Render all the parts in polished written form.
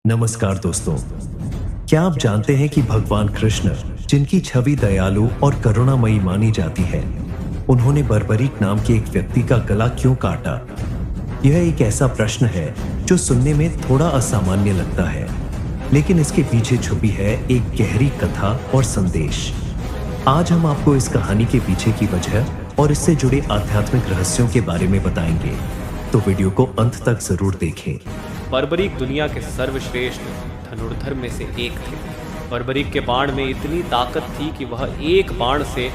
नमस्कार दोस्तों, क्या आप जानते हैं कि भगवान कृष्ण, जिनकी छवि दयालु और करुणामयी मानी जाती है, उन्होंने बर्बरीक नाम के एक व्यक्ति का गला क्यों काटा? यह एक ऐसा प्रश्न है जो सुनने में थोड़ा असामान्य लगता है, लेकिन इसके पीछे छुपी है एक गहरी कथा और संदेश। आज हम आपको इस कहानी के पीछे की वजह और इससे जुड़े आध्यात्मिक रहस्यों के बारे में बताएंगे, तो वीडियो को अंत तक जरूर देखें। बर्बरीक दुनिया के सर्वश्रेष्ठ धनुर्धर में से एक थे। बर्बरीक के बाण में इतनी ताकत थी कि वह एक बाण से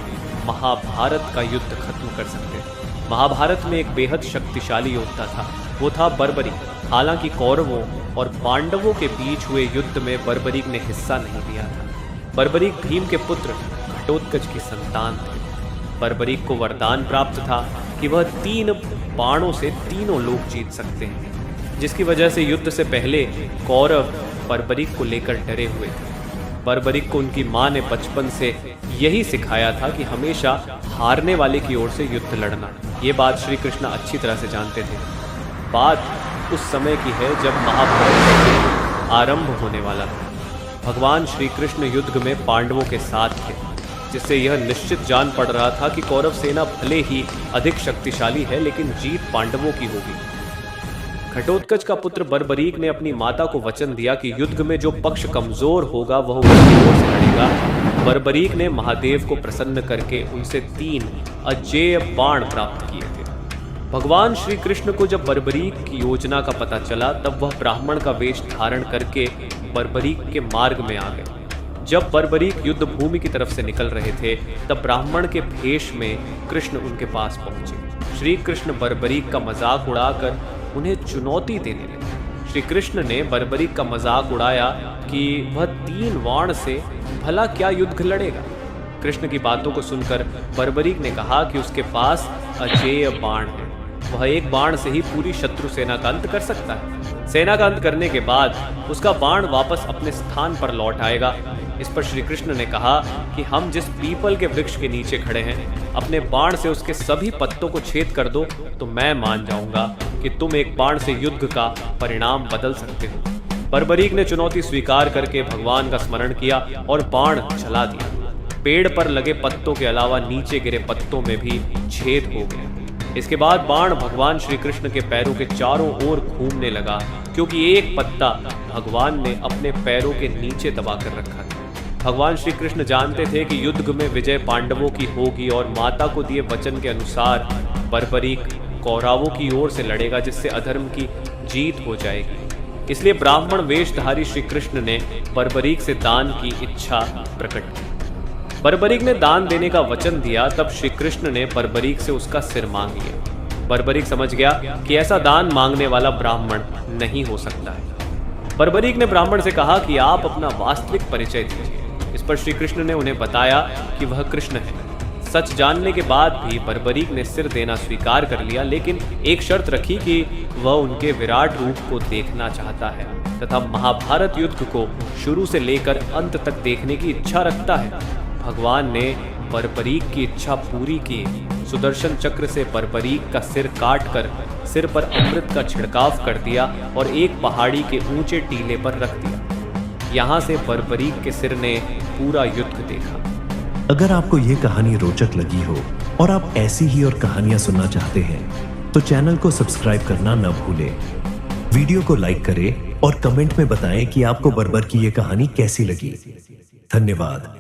महाभारत का युद्ध खत्म कर सकते थे। महाभारत में एक बेहद शक्तिशाली योद्धा था, वो था बर्बरीक। हालांकि कौरवों और पांडवों के बीच हुए युद्ध में बर्बरीक ने हिस्सा नहीं लिया था। बर्बरीक भीम के पुत्र घटोत्कच की संतान थे। बर्बरीक को वरदान प्राप्त था कि वह 3 बाणों से तीनों लोग जीत सकते हैं, जिसकी वजह से युद्ध से पहले कौरव बर्बरीक को लेकर डरे हुए थे। बर्बरीक को उनकी मां ने बचपन से यही सिखाया था कि हमेशा हारने वाले की ओर से युद्ध लड़ना। ये बात श्री कृष्ण अच्छी तरह से जानते थे। बात उस समय की है जब महाभारत आरंभ होने वाला था। भगवान श्री कृष्ण युद्ध में पांडवों के साथ थे, जिससे यह निश्चित जान पड़ रहा था कि कौरव सेना भले ही अधिक शक्तिशाली है, लेकिन जीत पांडवों की होगी। घटोत्कच का पुत्र बर्बरीक ने अपनी माता को वचन दिया कि युद्ध में जो पक्ष कमजोर होगा वह उसकी ओर से लड़ेगा। बर्बरीक ने महादेव को प्रसन्न करके उनसे 3 अजेय बाण प्राप्त किए थे। भगवान श्री कृष्ण को जब बर्बरीक की योजना का पता चला, तब वह ब्राह्मण का वेश धारण करके बर्बरीक के मार्ग में आ गए। जब बर्बरीक युद्ध भूमि की तरफ से निकल रहे थे, तब ब्राह्मण के भेष में कृष्ण उनके पास पहुंचे। श्री कृष्ण बर्बरीक का मजाक उड़ाकर उन्हें चुनौती देने लगे। श्री कृष्ण ने बर्बरीक का मजाक उड़ाया कि वह 3 बाण से भला क्या युद्ध लड़ेगा। कृष्ण की बातों को सुनकर बर्बरीक ने कहा कि उसके पास अजेय बाण है, वह एक बाण से ही पूरी शत्रु सेना का अंत कर सकता है। सेना का अंत करने के बाद उसका बाण वापस अपने स्थान पर लौट आएगा। इस पर श्री कृष्ण ने कहा कि हम जिस पीपल के वृक्ष के नीचे खड़े हैं, अपने बाण से उसके सभी पत्तों को छेद कर दो, तो मैं मान जाऊंगा कि तुम एक बाण से युद्ध का परिणाम बदल सकते हो। बर्बरीक ने चुनौती स्वीकार करके भगवान का स्मरण किया और बाण चला दिया। पेड़ पर लगे पत्तों के अलावा नीचे गिरे पत्तों में भी छेद हो गए। इसके बाद बाण भगवान श्री कृष्ण के पैरों के चारों ओर घूमने लगा, क्योंकि एक पत्ता भगवान ने अपने पैरों के नीचे दबा कर रखा था। भगवान श्री कृष्ण जानते थे कि युद्ध में विजय पांडवों की होगी और माता को दिए वचन के अनुसार बर्बरीक कौरवों की ओर से लड़ेगा, जिससे अधर्म की जीत हो जाएगी। इसलिए ब्राह्मण वेशधारी श्री कृष्ण ने बर्बरीक से दान की इच्छा प्रकट की। बर्बरीक ने दान देने का वचन दिया, तब श्री कृष्ण ने बर्बरीक से उसका सिर मांग लिया। बर्बरीक समझ गया कि ऐसा दान मांगने वाला ब्राह्मण नहीं हो सकता है। बर्बरीक ने ब्राह्मण से कहा कि आप अपना वास्तविक परिचय दीजिए। इस पर श्री कृष्ण ने उन्हें बताया कि वह कृष्ण है। सच जानने के बाद भी बर्बरीक ने सिर देना स्वीकार कर लिया, लेकिन एक शर्त रखी कि वह उनके विराट रूप को देखना चाहता है तथा महाभारत युद्ध को शुरू से लेकर अंत तक देखने की इच्छा रखता है। भगवान ने बर्बरीक की इच्छा पूरी की। सुदर्शन चक्र से बर्बरीक का सिर काटकर सिर पर अमृत का छिड़काव कर दिया और एक पहाड़ी के ऊंचे टीले पर रख दिया। यहाँ से बर्बरीक के सिर ने पूरा युद्ध देखा। अगर आपको ये कहानी रोचक लगी हो और आप ऐसी ही और कहानियां सुनना चाहते हैं, तो चैनल को सब्सक्राइब करना न भूलें। वीडियो को लाइक करें और कमेंट में बताएं कि आपको बर्बर की ये कहानी कैसी लगी। धन्यवाद।